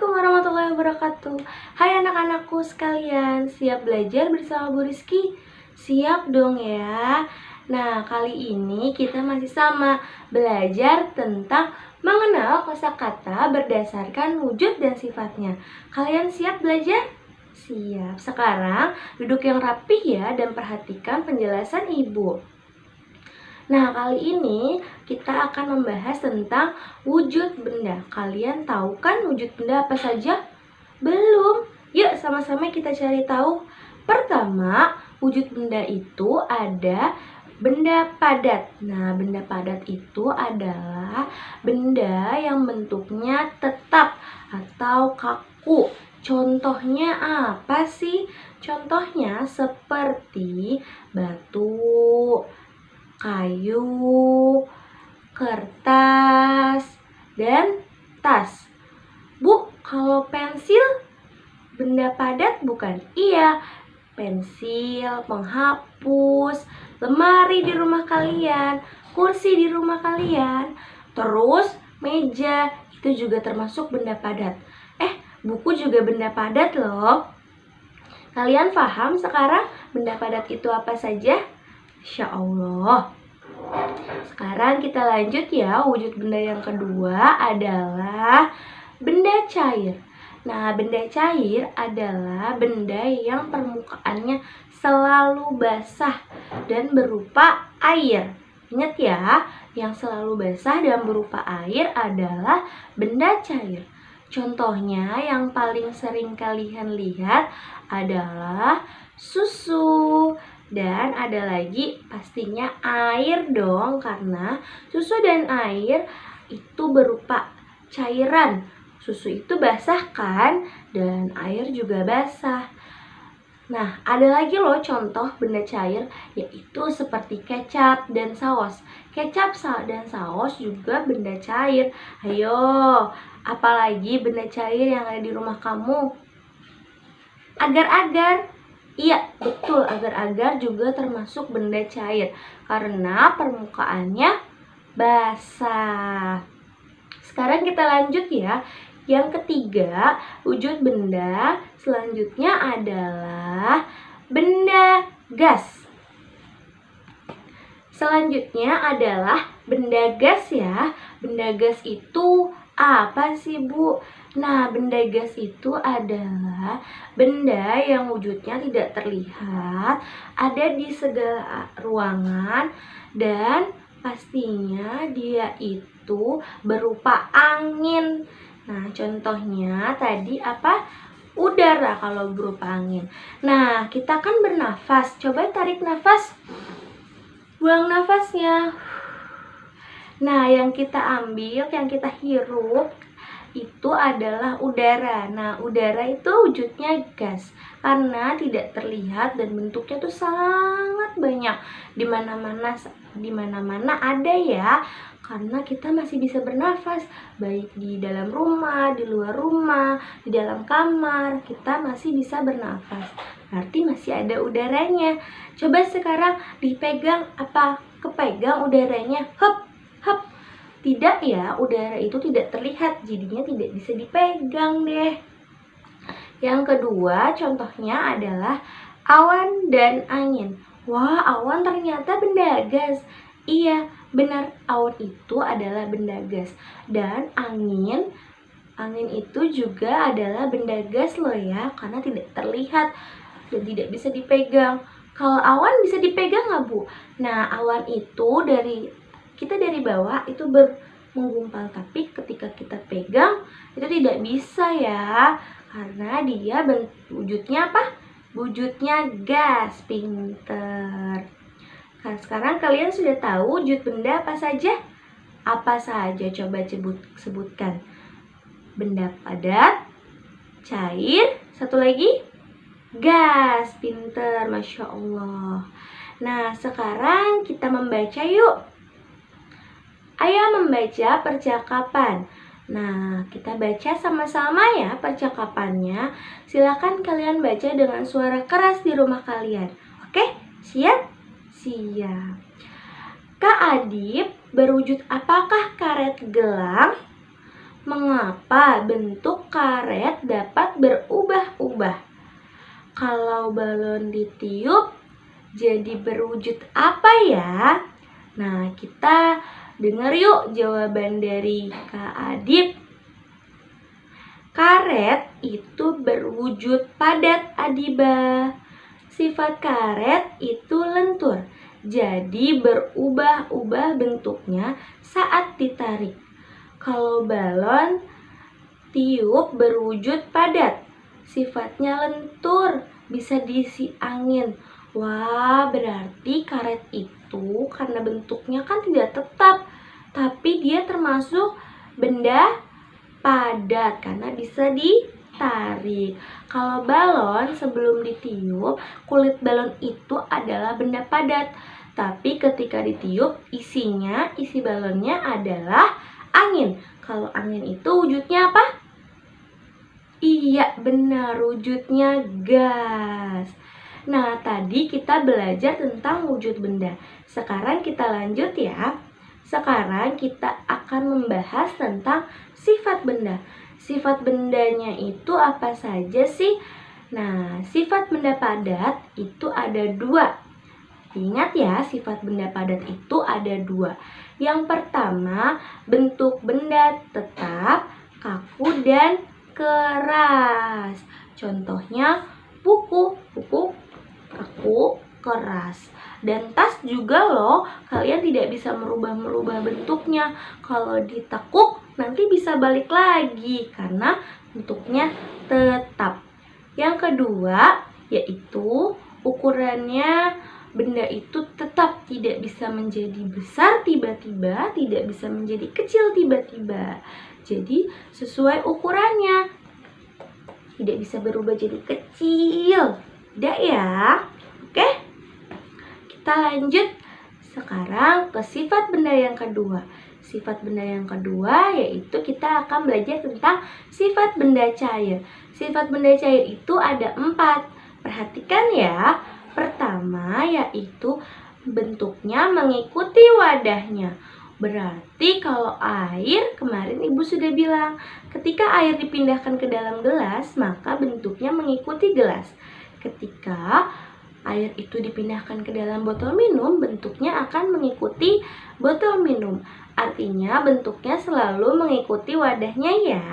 Assalamualaikum warahmatullahi wabarakatuh. Hai anak-anakku sekalian, siap belajar bersama Bu Rizky? Siap dong ya. Nah, kali ini kita masih sama belajar tentang mengenal kosakata berdasarkan wujud dan sifatnya. Kalian siap belajar? Siap. Sekarang duduk yang rapih ya dan perhatikan penjelasan Ibu. Nah, kali ini kita akan membahas tentang wujud benda. Kalian tahu kan wujud benda apa saja? Belum? Yuk sama-sama kita cari tahu. Pertama, wujud benda itu ada benda padat. Nah, benda padat itu adalah benda yang bentuknya tetap atau kaku. Contohnya apa sih? Contohnya seperti batu, kayu, kertas, dan tas. Bu, kalau pensil benda padat bukan? Iya, pensil, penghapus, lemari di rumah kalian, kursi di rumah kalian, terus meja, itu juga termasuk benda padat. Buku juga benda padat loh. Kalian paham sekarang benda padat itu apa saja? Insya Allah. Sekarang kita lanjut ya. Wujud benda yang kedua adalah benda cair. Nah, benda cair adalah benda yang permukaannya selalu basah dan berupa air. Ingat ya, yang selalu basah dan berupa air adalah benda cair. Contohnya yang paling sering kalian lihat adalah susu. Dan ada lagi pastinya air dong, karena susu dan air itu berupa cairan. Susu itu basah kan, dan air juga basah. Nah, ada lagi loh contoh benda cair, yaitu seperti kecap dan saus. Kecap dan saus juga benda cair. Ayo, apalagi benda cair yang ada di rumah kamu? Agar-agar. Iya, betul, agar-agar juga termasuk benda cair karena permukaannya basah. Sekarang kita lanjut ya. Yang ketiga, wujud benda selanjutnya adalah benda gas. Selanjutnya adalah benda gas ya. Benda gas itu apa sih, Bu? Nah, benda gas itu adalah benda yang wujudnya tidak terlihat, ada di segala ruangan, dan pastinya dia itu berupa angin. Nah, contohnya tadi apa? Udara kalau berupa angin. Nah, kita kan bernafas. Coba tarik nafas. Buang nafasnya. Nah, yang kita ambil, yang kita hirup itu adalah udara. Nah, udara itu wujudnya gas karena tidak terlihat dan bentuknya tuh sangat banyak. Di mana-mana ada ya. Karena kita masih bisa bernafas, baik di dalam rumah, di luar rumah, di dalam kamar, kita masih bisa bernafas. Berarti masih ada udaranya. Coba sekarang dipegang, apa kepegang udaranya? Hop, hop. Tidak ya, udara itu tidak terlihat, jadinya tidak bisa dipegang deh. Yang kedua, contohnya adalah awan dan angin. Wah, awan ternyata benda gas. Iya, benar, awan itu adalah benda gas. Dan angin itu juga adalah benda gas loh ya, karena tidak terlihat dan tidak bisa dipegang. Kalau awan bisa dipegang nggak, Bu? Nah, awan itu dari bawah itu menggumpal, tapi ketika kita pegang itu tidak bisa ya, karena dia wujudnya apa? Wujudnya gas. Pinter. Nah, sekarang kalian sudah tahu wujud benda apa saja? Apa saja? Coba sebutkan. Benda padat, cair, satu lagi gas. Pinter, Masya Allah. Nah, sekarang kita membaca yuk. Ayo membaca percakapan. Nah, kita baca sama-sama ya percakapannya. Silakan kalian baca dengan suara keras di rumah kalian. Oke, siap? Siap. Kak Adip, berwujud apakah karet gelang? Mengapa bentuk karet dapat berubah-ubah? Kalau balon ditiup, jadi berwujud apa ya? Nah, kita dengar yuk jawaban dari Kak Adip. Karet itu berwujud padat, Adiba. Sifat karet itu lentur, jadi berubah-ubah bentuknya saat ditarik. Kalau balon tiup berwujud padat, sifatnya lentur, bisa diisi angin. Wah, berarti karet itu karena bentuknya kan tidak tetap, tapi dia termasuk benda padat karena bisa ditarik. Kalau balon sebelum ditiup, kulit balon itu adalah benda padat, tapi ketika ditiup isi balonnya adalah angin. Kalau angin itu wujudnya apa? Iya, benar, wujudnya gas. Nah, tadi kita belajar tentang wujud benda. Sekarang kita lanjut ya. Sekarang kita akan membahas tentang sifat benda. Sifat bendanya itu apa saja sih? Nah, sifat benda padat itu ada 2. Ingat ya, sifat benda padat itu ada 2. Yang pertama, bentuk benda tetap, kaku, dan keras. Contohnya buku kaku, keras. Dan tas juga loh, kalian tidak bisa merubah bentuknya. Kalau ditekuk nanti bisa balik lagi karena bentuknya tetap. Yang kedua yaitu ukurannya benda itu tetap, tidak bisa menjadi besar tiba-tiba, tidak bisa menjadi kecil tiba-tiba. Jadi sesuai ukurannya, tidak bisa berubah jadi kecil. Tidak ya? Oke, kita lanjut sekarang ke sifat benda yang kedua. Sifat benda yang kedua yaitu kita akan belajar tentang sifat benda cair. Sifat benda cair itu ada 4. Perhatikan ya. Pertama yaitu bentuknya mengikuti wadahnya. Berarti kalau air, kemarin Ibu sudah bilang, ketika air dipindahkan ke dalam gelas, maka bentuknya mengikuti gelas. Ketika air itu dipindahkan ke dalam botol minum, bentuknya akan mengikuti botol minum. Artinya bentuknya selalu mengikuti wadahnya ya.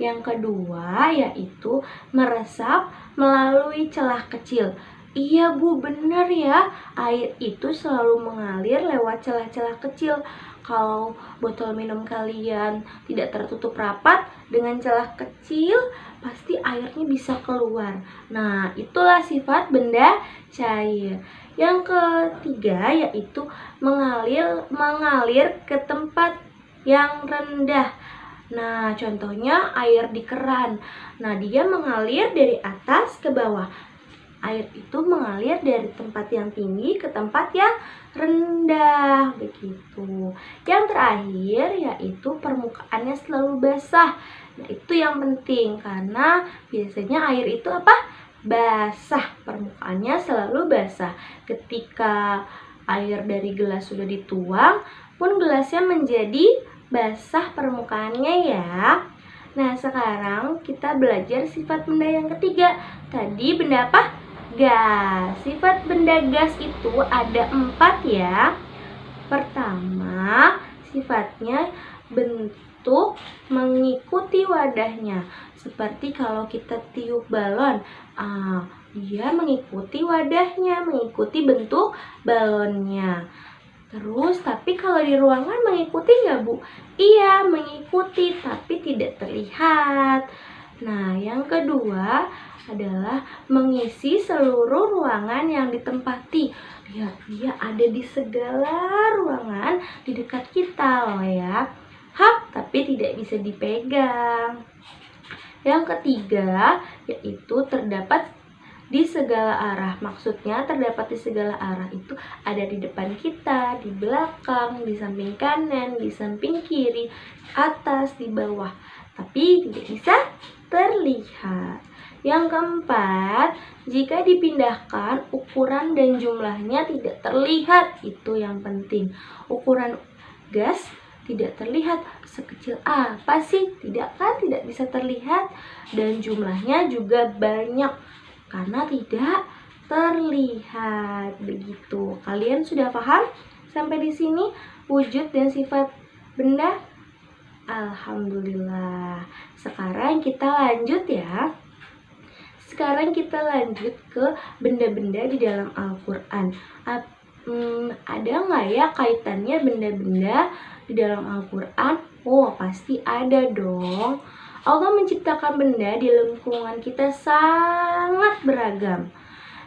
Yang kedua yaitu meresap melalui celah kecil. Iya Bu, benar ya. Air itu selalu mengalir lewat celah-celah kecil. Kalau botol minum kalian tidak tertutup rapat dengan celah kecil, pasti airnya bisa keluar. Nah, itulah sifat benda cair. Yang ketiga yaitu mengalir ke tempat yang rendah. Nah, contohnya air di keran. Nah, dia mengalir dari atas ke bawah. Air itu mengalir dari tempat yang tinggi ke tempat yang rendah, begitu. Yang terakhir yaitu permukaannya selalu basah. Nah, itu yang penting karena biasanya air itu apa? Basah, permukaannya selalu basah. Ketika air dari gelas sudah dituang, pun gelasnya menjadi basah permukaannya ya. Nah, sekarang kita belajar sifat benda yang ketiga. Tadi benda apa? Gas. Sifat benda gas itu ada 4 ya. Pertama, sifatnya bentuk mengikuti wadahnya. Seperti kalau kita tiup balon, dia mengikuti wadahnya, mengikuti bentuk balonnya. Terus, tapi kalau di ruangan mengikuti nggak Bu? Iya, mengikuti, tapi tidak terlihat. Nah, yang kedua adalah mengisi seluruh ruangan yang ditempati. Lihat, dia ada di segala ruangan di dekat kita loh ya. Hap, tapi tidak bisa dipegang. Yang ketiga, yaitu terdapat di segala arah. Maksudnya terdapat di segala arah itu ada di depan kita, di belakang, di samping kanan, di samping kiri, atas, di bawah. Tapi tidak bisa terlihat. Yang keempat, jika dipindahkan, ukuran dan jumlahnya tidak terlihat. Itu yang penting. Ukuran gas tidak terlihat. Sekecil apa sih? Tidak kan? Tidak bisa terlihat. Dan jumlahnya juga banyak karena tidak terlihat. Begitu. Kalian sudah paham sampai di sini wujud dan sifat benda? Alhamdulillah. Sekarang kita lanjut ya. Sekarang kita lanjut ke benda-benda di dalam Al-Quran. Ada nggak ya kaitannya benda-benda di dalam Al-Quran? Oh, pasti ada dong. Allah menciptakan benda di lingkungan kita sangat beragam.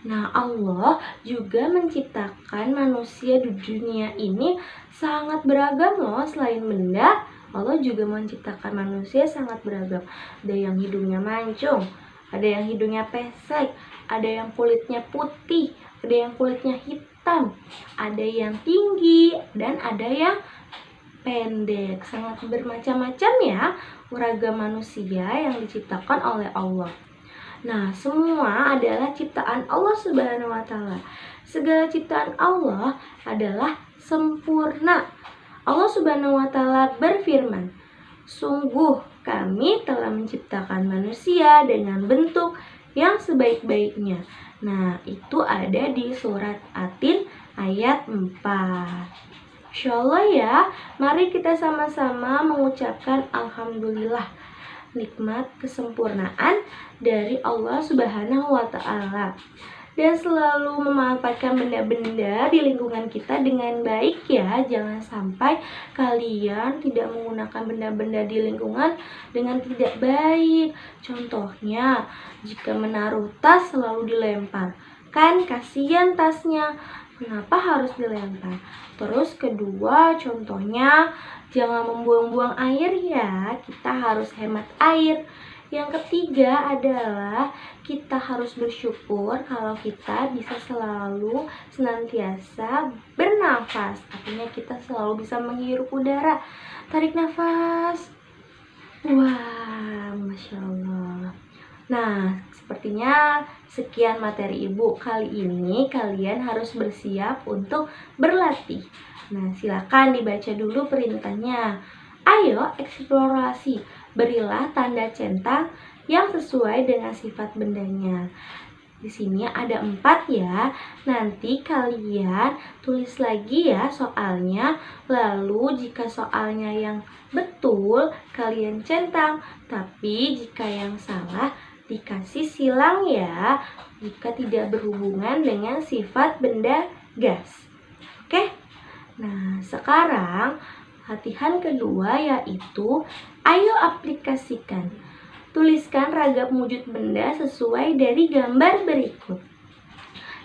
Nah, Allah juga menciptakan manusia di dunia ini sangat beragam loh. Selain benda, Allah juga menciptakan manusia sangat beragam. Ada yang hidungnya mancung, ada yang hidungnya pesek, ada yang kulitnya putih, ada yang kulitnya hitam, ada yang tinggi, dan ada yang pendek. Sangat bermacam-macam ya ragam manusia yang diciptakan oleh Allah. Nah, semua adalah ciptaan Allah Subhanahu wa Ta'ala. Segala ciptaan Allah adalah sempurna. Allah Subhanahu wa Ta'ala berfirman, "Sungguh kami telah menciptakan manusia dengan bentuk yang sebaik-baiknya." Nah, itu ada di surat At-Tin ayat 4. Insyaallah ya, mari kita sama-sama mengucapkan Alhamdulillah, nikmat kesempurnaan dari Allah Subhanahu wa Ta'ala, dan selalu memanfaatkan benda-benda di lingkungan kita dengan baik ya. Jangan sampai kalian tidak menggunakan benda-benda di lingkungan dengan tidak baik. Contohnya, jika menaruh tas selalu dilempar, kan kasihan tasnya. Kenapa harus dilempar? Terus kedua, contohnya jangan membuang-buang air ya. Kita harus hemat air. Yang ketiga adalah kita harus bersyukur kalau kita bisa selalu senantiasa bernafas. Artinya kita selalu bisa menghirup udara. Tarik nafas. Wah, Masya Allah. Nah, sepertinya sekian materi Ibu. Kali ini kalian harus bersiap untuk berlatih. Nah, silakan dibaca dulu perintahnya. Ayo eksplorasi, berilah tanda centang yang sesuai dengan sifat bendanya. Di sini ada 4 ya. Nanti kalian tulis lagi ya soalnya. Lalu jika soalnya yang betul, kalian centang. Tapi jika yang salah, dikasih silang ya, jika tidak berhubungan dengan sifat benda gas. Oke? Nah, sekarang latihan kedua yaitu ayo aplikasikan. Tuliskan ragam wujud benda sesuai dari gambar berikut.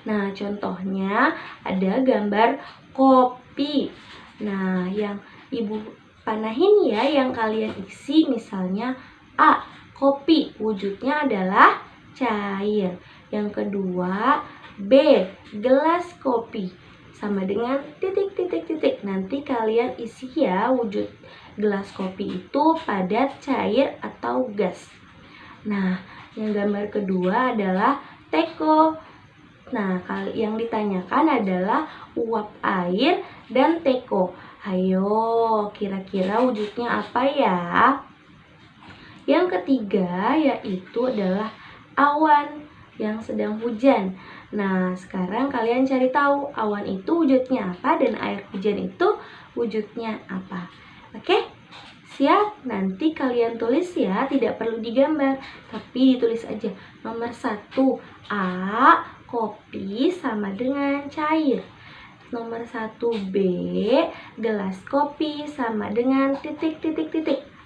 Nah, contohnya ada gambar kopi. Nah, yang Ibu panahin ya, yang kalian isi misalnya A. Kopi, wujudnya adalah cair. Yang kedua, B. Gelas kopi, sama dengan titik. Nanti kalian isi ya wujud gelas kopi itu padat, cair, atau gas. Nah, yang gambar kedua adalah teko. Nah, yang ditanyakan adalah uap air dan teko. Ayo, kira-kira wujudnya apa ya? Yang ketiga yaitu adalah awan yang sedang hujan. Nah, sekarang kalian cari tahu awan itu wujudnya apa dan air hujan itu wujudnya apa. Oke? Siap? Nanti kalian tulis ya, tidak perlu digambar, tapi ditulis aja. Nomor 1, A. Kopi sama dengan cair. Nomor 1, B. Gelas kopi sama dengan titik.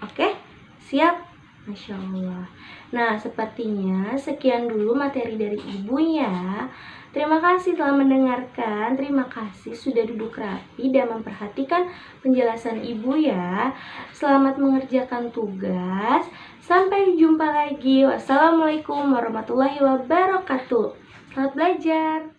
Oke? Siap? Masya Allah. Nah, sepertinya sekian dulu materi dari Ibu ya. Terima kasih telah mendengarkan. Terima kasih sudah duduk rapi dan memperhatikan penjelasan Ibu ya. Selamat mengerjakan tugas. Sampai jumpa lagi. Wassalamualaikum warahmatullahi wabarakatuh. Selamat belajar.